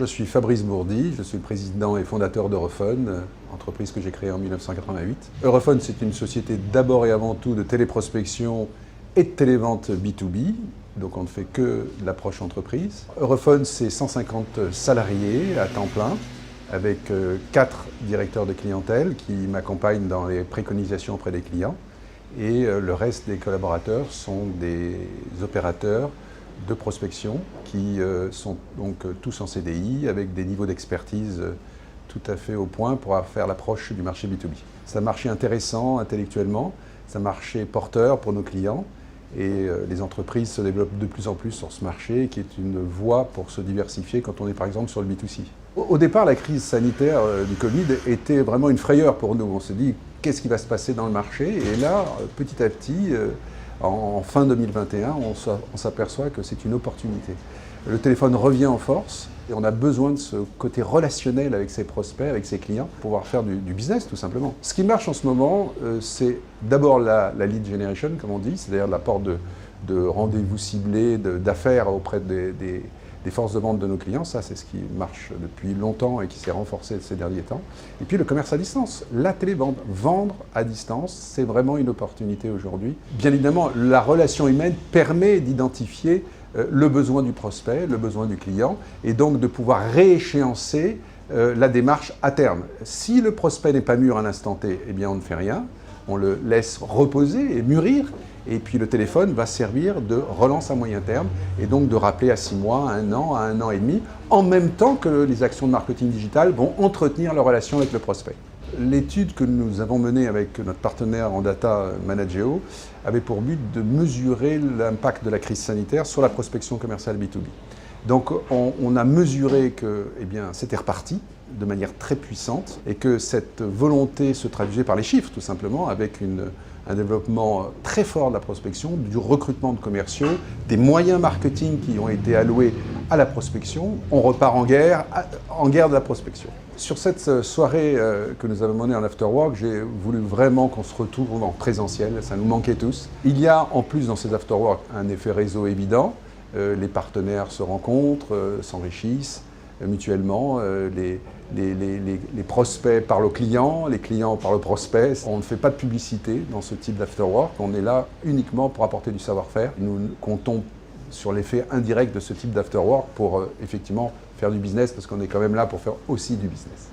Je suis Fabrice Bourdi, je suis le président et fondateur d'Europhone, entreprise que j'ai créée en 1988. Europhone, c'est une société d'abord et avant tout de téléprospection et de télévente B2B, donc on ne fait que de l'approche entreprise. Europhone, c'est 150 salariés à temps plein, avec 4 directeurs de clientèle qui m'accompagnent dans les préconisations auprès des clients. Et le reste des collaborateurs sont des opérateurs de prospection qui sont donc tous en CDI avec des niveaux d'expertise tout à fait au point pour faire l'approche du marché B2B. C'est un marché intéressant intellectuellement, c'est un marché porteur pour nos clients et les entreprises se développent de plus en plus sur ce marché qui est une voie pour se diversifier quand on est par exemple sur le B2C. Au départ, la crise sanitaire du Covid était vraiment une frayeur pour nous. On se dit qu'est-ce qui va se passer dans le marché et là, petit à petit, en fin 2021, on s'aperçoit que c'est une opportunité. Le téléphone revient en force et on a besoin de ce côté relationnel avec ses prospects, avec ses clients, pour pouvoir faire du business tout simplement. Ce qui marche en ce moment, c'est d'abord la lead generation, comme on dit, c'est-à-dire l'apport de rendez-vous ciblés, d'affaires auprès des forces de vente de nos clients. Ça, c'est ce qui marche depuis longtemps et qui s'est renforcé ces derniers temps. Et puis le commerce à distance, la télévente. Vendre à distance, c'est vraiment une opportunité aujourd'hui. Bien évidemment, la relation humaine permet d'identifier le besoin du prospect, le besoin du client, et donc de pouvoir rééchéancer la démarche à terme. Si le prospect n'est pas mûr à l'instant T, eh bien on ne fait rien. On le laisse reposer et mûrir. Et puis le téléphone va servir de relance à moyen terme et donc de rappeler à 6 mois, à 1 an et demi, en même temps que les actions de marketing digital vont entretenir leur relation avec le prospect. L'étude que nous avons menée avec notre partenaire en data Manageo avait pour but de mesurer l'impact de la crise sanitaire sur la prospection commerciale B2B. Donc on a mesuré que c'était reparti de manière très puissante et que cette volonté se traduisait par les chiffres tout simplement avec un développement très fort de la prospection, du recrutement de commerciaux, des moyens marketing qui ont été alloués à la prospection. On repart en guerre de la prospection. Sur cette soirée que nous avons menée en afterwork, j'ai voulu vraiment qu'on se retrouve en présentiel, ça nous manquait tous. Il y a en plus dans ces afterwork un effet réseau évident. Les partenaires se rencontrent, s'enrichissent mutuellement, les prospects parlent aux clients, les clients parlent aux prospects. On ne fait pas de publicité dans ce type d'afterwork, on est là uniquement pour apporter du savoir-faire. Nous comptons sur l'effet indirect de ce type d'afterwork pour effectivement faire du business parce qu'on est quand même là pour faire aussi du business.